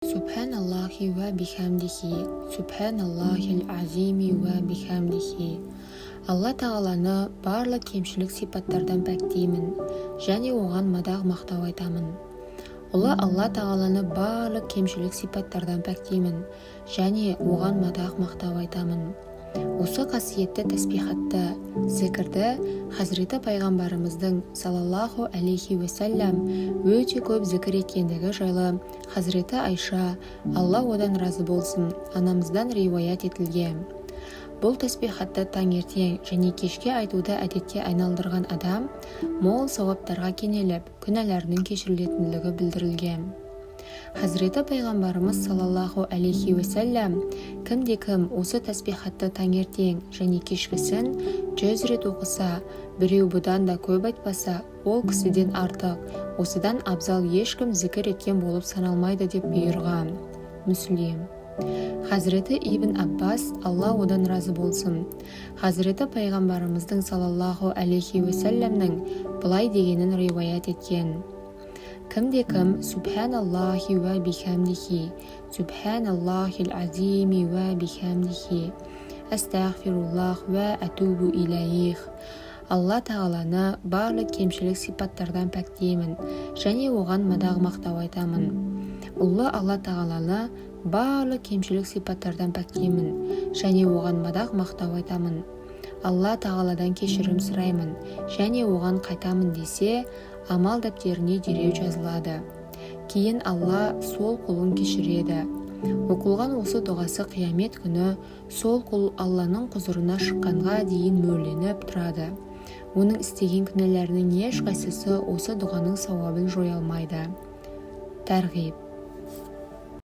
Subhanallohi va bihamdihi, Subhanallohil azimi va bihamdihi. Алла тағаланы барлық кемшілік сипаттардан пәктеймін, және оған мадақ мақтау айтамын. Ұлы Алла тағаланы барлық кемшілік сипаттардан пәктеймін, және оған мадақ мақтау айтамын. Осы қасиетті тәсбихатты, зікірді Хазіреті пайғамбарымыздың саллаллаху алейхи уассалям өте көп зікір еткендігі жайлы Хазіреті Айша, Алла одан разы болсын, анамыздан риуаят етілген. Бұл тәсбихатты таңертең және кешке айтуды әдетке айналдырған адам мол сауаптарға кенеліп, күнәларының кешірілетіндігі білдірілген. Хазіреті пайғамбарымыз саллаллаху алейхи уассалям кімде-кім осы тәсбихатты таңертең және кешкісін 100 рет оқыса, біреу бұдан да көп айтпаса, ол кісіден артық, осыдан абзал ешкім зікір еткен болып саналмайды деп бұйырған. Мүслим. Хазіреті Ибн Аббас, Алла одан разы болсын, Хазіреті пайғамбарымыздың саллаллаху алейхи уассалямның бұлай дегенін риуаят еткен. Кімде-кім Субханаллахи ва бихамдихи, Субханаллахил азими ва бихамдихи, Астағфируллах ва атубу илайх. Алла тағаланы барлық кемшілік сипаттардан пәктеймін, және оған мадақ мақтау айтамын. Ұлы Алла тағаланы барлық кемшілік сипаттардан пәктеймін, және оған мадақ мақтау айтамын. Алла тағаладан кешірім сұраймын, және оған қайтамын десе, амал дәптеріне дереу жазылады. Кейін Алла сол құлын кешіреді. Оқылған осы дұғасы қиямет күні сол құл Алланың құзырына шыққанға дейін мөрленіп тұрады. Оның істеген күнәләрінің ешқайсысы осы дұғаның сауабын жоя алмайды. Тәрғиб.